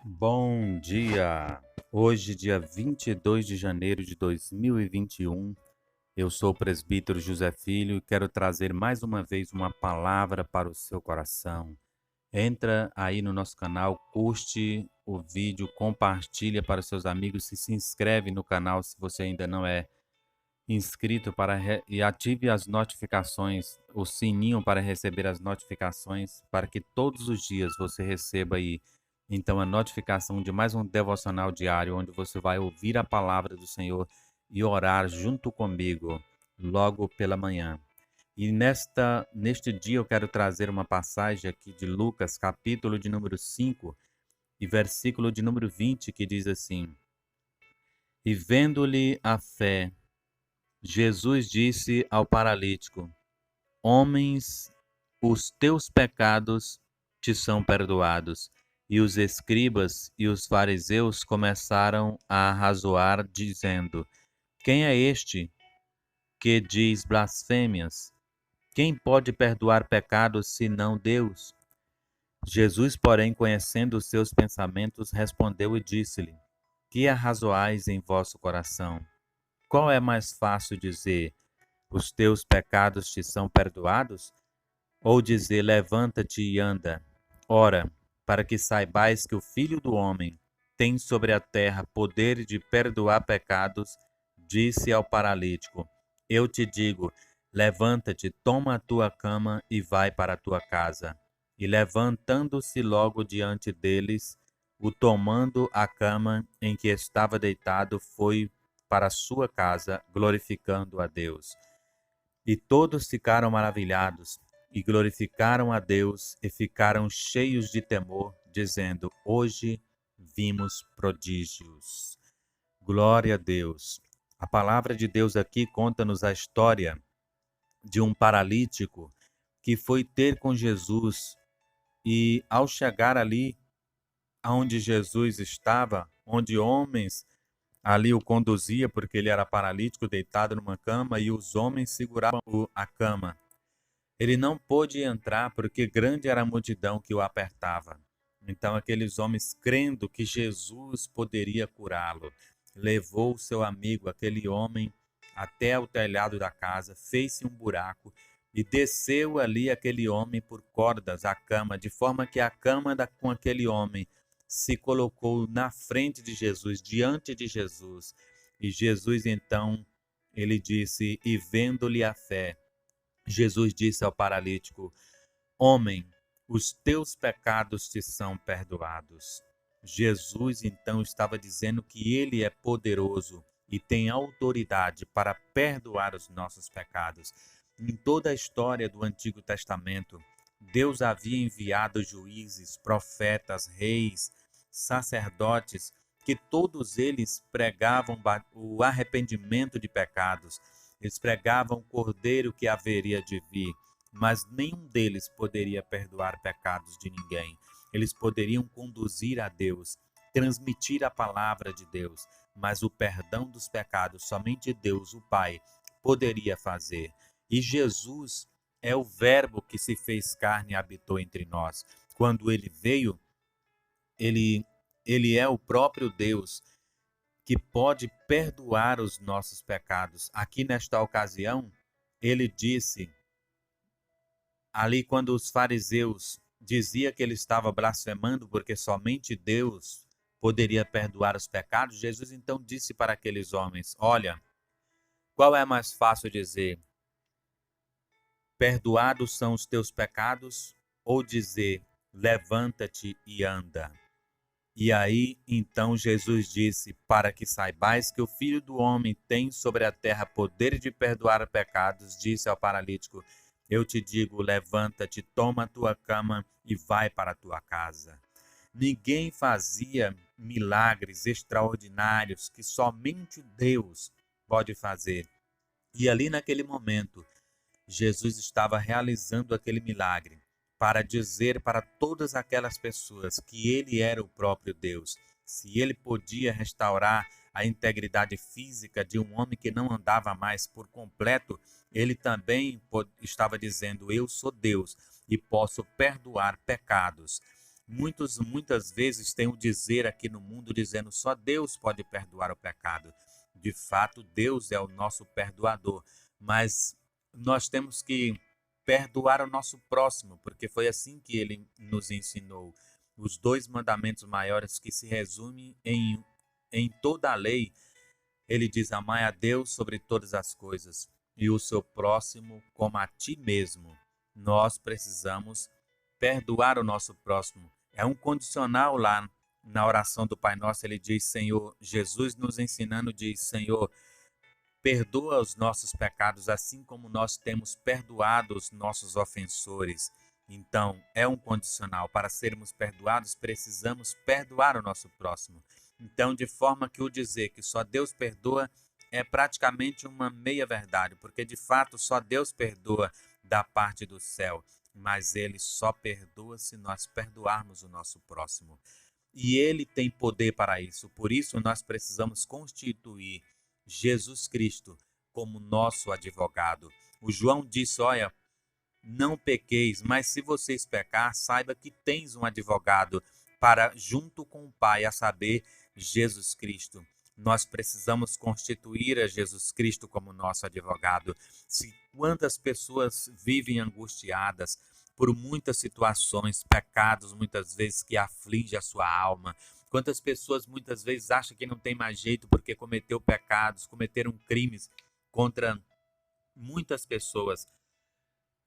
Bom dia! Hoje, dia 22 de janeiro de 2021, eu sou o presbítero José Filho e quero trazer mais uma vez uma palavra para o seu coração. Entra aí no nosso canal, curte o vídeo, compartilha para os seus amigos e se inscreve no canal se você ainda não é inscrito e ative as notificações, o sininho para receber as notificações, para que todos os dias você receba aí então a notificação de mais um devocional diário, onde você vai ouvir a palavra do Senhor e orar junto comigo logo pela manhã. E neste dia eu quero trazer uma passagem aqui de Lucas, capítulo de número 5 e versículo de número 20, que diz assim: E vendo-lhe a fé, Jesus disse ao paralítico: Homens, os teus pecados te são perdoados. E os escribas e os fariseus começaram a arrazoar, dizendo: Quem é este que diz blasfêmias? Quem pode perdoar pecados senão Deus? Jesus, porém, conhecendo os seus pensamentos, respondeu e disse-lhe: Que arrazoais em vosso coração? Qual é mais fácil dizer: Os teus pecados te são perdoados? Ou dizer: Levanta-te e anda? Ora, para que saibais que o Filho do Homem tem sobre a terra poder de perdoar pecados, disse ao paralítico: Eu te digo, levanta-te, toma a tua cama e vai para a tua casa. E levantando-se logo diante deles, o tomando a cama em que estava deitado, foi para a sua casa, glorificando a Deus. E todos ficaram maravilhados e glorificaram a Deus e ficaram cheios de temor, dizendo: Hoje vimos prodígios. Glória a Deus. A palavra de Deus aqui conta-nos a história de um paralítico que foi ter com Jesus e, ao chegar ali onde Jesus estava, onde homens ali o conduzia, porque ele era paralítico, deitado numa cama, e os homens seguravam a cama. Ele não pôde entrar porque grande era a multidão que o apertava. Então aqueles homens, crendo que Jesus poderia curá-lo, levou o seu amigo, aquele homem, até o telhado da casa, fez-se um buraco e desceu ali aquele homem por cordas à cama, de forma que a cama com aquele homem se colocou na frente de Jesus, diante de Jesus. E Jesus então, ele disse, e vendo-lhe a fé, Jesus disse ao paralítico: Homem, os teus pecados te são perdoados. Jesus então estava dizendo que ele é poderoso e tem autoridade para perdoar os nossos pecados. Em toda a história do Antigo Testamento, Deus havia enviado juízes, profetas, reis, sacerdotes, que todos eles pregavam o arrependimento de pecados. Eles pregavam o cordeiro que haveria de vir, mas nenhum deles poderia perdoar pecados de ninguém. Eles poderiam conduzir a Deus, transmitir a palavra de Deus, mas o perdão dos pecados somente Deus, o Pai, poderia fazer. E Jesus é o Verbo que se fez carne e habitou entre nós. Quando ele veio, ele, ele é o próprio Deus que pode perdoar os nossos pecados. Aqui nesta ocasião, ele disse, ali quando os fariseus diziam que ele estava blasfemando porque somente Deus poderia perdoar os pecados, Jesus então disse para aqueles homens: Olha, qual é mais fácil dizer? Perdoados são os teus pecados, ou dizer: Levanta-te e anda? E aí, então, Jesus disse: Para que saibais que o Filho do Homem tem sobre a terra poder de perdoar pecados, disse ao paralítico: Eu te digo, levanta-te, toma a tua cama e vai para a tua casa. Ninguém fazia milagres extraordinários que somente Deus pode fazer. E ali naquele momento, Jesus estava realizando aquele milagre para dizer para todas aquelas pessoas que ele era o próprio Deus. Se ele podia restaurar a integridade física de um homem que não andava mais por completo, ele também estava dizendo: Eu sou Deus e posso perdoar pecados. Muitas vezes tem o dizer aqui no mundo dizendo só Deus pode perdoar o pecado. De fato, Deus é o nosso perdoador, mas nós temos que perdoar o nosso próximo, porque foi assim que ele nos ensinou. Os dois mandamentos maiores que se resumem em toda a lei, ele diz: amai a Deus sobre todas as coisas e o seu próximo como a ti mesmo. Nós precisamos perdoar o nosso próximo. É um condicional lá na oração do Pai Nosso, ele diz: Senhor, Jesus nos ensinando diz: Senhor, perdoa os nossos pecados, assim como nós temos perdoado os nossos ofensores. Então, é um condicional. Para sermos perdoados, precisamos perdoar o nosso próximo. Então, de forma que o dizer que só Deus perdoa é praticamente uma meia-verdade, porque de fato só Deus perdoa da parte do céu, mas Ele só perdoa se nós perdoarmos o nosso próximo. E Ele tem poder para isso. Por isso, nós precisamos constituir Jesus Cristo como nosso advogado. O João disse: olha, não pequeis, mas se vocês pecar, saiba que tens um advogado para junto com o Pai, a saber, Jesus Cristo. Nós precisamos constituir a Jesus Cristo como nosso advogado. Se quantas pessoas vivem angustiadas por muitas situações, pecados muitas vezes que afligem a sua alma. Quantas pessoas muitas vezes acham que não tem mais jeito porque cometeu pecados, cometeram crimes contra muitas pessoas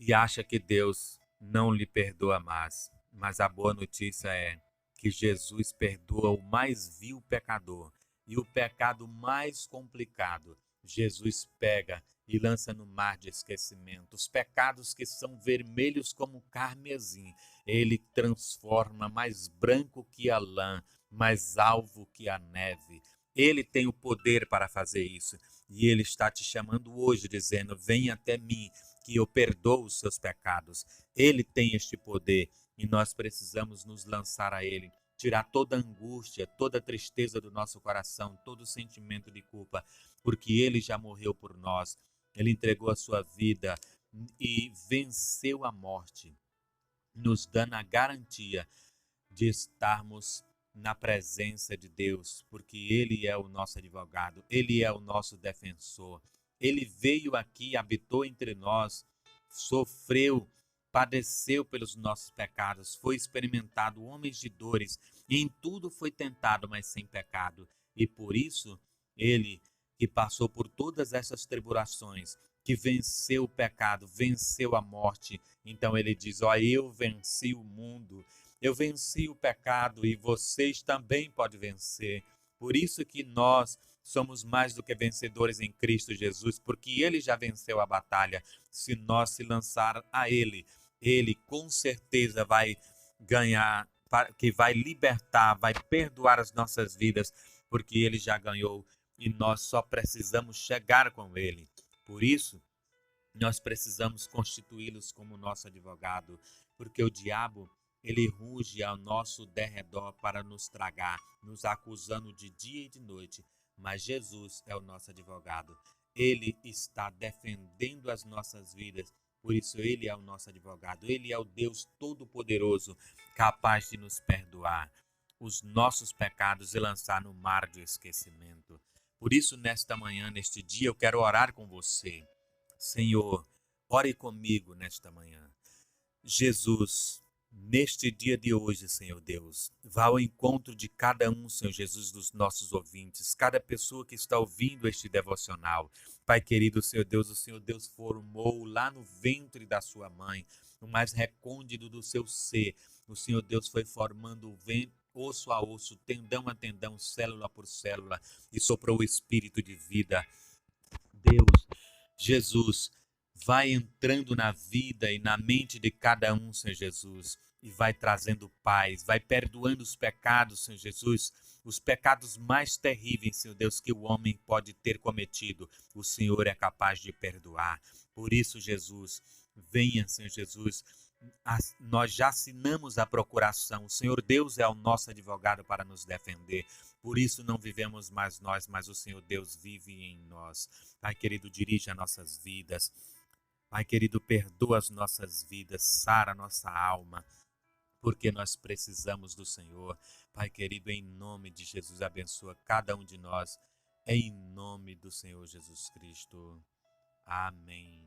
e acha que Deus não lhe perdoa mais. Mas a boa notícia é que Jesus perdoa o mais vil pecador e o pecado mais complicado. Jesus pega e lança no mar de esquecimento. Os pecados que são vermelhos como carmesim, ele transforma mais branco que a lã, mais alvo que a neve. Ele tem o poder para fazer isso. E ele está te chamando hoje, dizendo: venha até mim, que eu perdoo os seus pecados. Ele tem este poder e nós precisamos nos lançar a ele, tirar toda a angústia, toda a tristeza do nosso coração, todo o sentimento de culpa, porque ele já morreu por nós. Ele entregou a sua vida e venceu a morte, nos dando a garantia de estarmos na presença de Deus, porque Ele é o nosso advogado, Ele é o nosso defensor. Ele veio aqui, habitou entre nós, sofreu, padeceu pelos nossos pecados, foi experimentado homens de dores, e em tudo foi tentado, mas sem pecado. E por isso, Ele que passou por todas essas tribulações, que venceu o pecado, venceu a morte. Então ele diz: ó, eu venci o mundo, eu venci o pecado e vocês também podem vencer. Por isso que nós somos mais do que vencedores em Cristo Jesus, porque ele já venceu a batalha. Se nós se lançar a ele, ele com certeza vai ganhar, que vai libertar, vai perdoar as nossas vidas, porque ele já ganhou e nós só precisamos chegar com ele. Por isso, nós precisamos constituí-los como nosso advogado, porque o diabo, ele ruge ao nosso derredor para nos tragar, nos acusando de dia e de noite, mas Jesus é o nosso advogado. Ele está defendendo as nossas vidas, por isso ele é o nosso advogado. Ele é o Deus Todo-Poderoso, capaz de nos perdoar os nossos pecados e lançar no mar de esquecimento. Por isso, nesta manhã, neste dia, eu quero orar com você. Senhor, ore comigo nesta manhã. Jesus, neste dia de hoje, Senhor Deus, vá ao encontro de cada um, Senhor Jesus, dos nossos ouvintes, cada pessoa que está ouvindo este devocional. Pai querido, Senhor Deus, o Senhor Deus formou lá no ventre da sua mãe, no mais recôndito do seu ser. O Senhor Deus foi formando o ventre, osso a osso, tendão a tendão, célula por célula, e soprou o espírito de vida. Deus, Jesus, vai entrando na vida e na mente de cada um, Senhor Jesus, e vai trazendo paz, vai perdoando os pecados, Senhor Jesus, os pecados mais terríveis, Senhor Deus, que o homem pode ter cometido, o Senhor é capaz de perdoar. Por isso, Jesus, venha, Senhor Jesus, nós já assinamos a procuração, o Senhor Deus é o nosso advogado para nos defender. Por isso não vivemos mais nós, mas o Senhor Deus vive em nós. Pai querido, dirige as nossas vidas. Pai querido, perdoa as nossas vidas, sara a nossa alma. porque nós precisamos do Senhor. Pai querido, em nome de Jesus, abençoa cada um de nós, em nome do Senhor Jesus Cristo. Amém.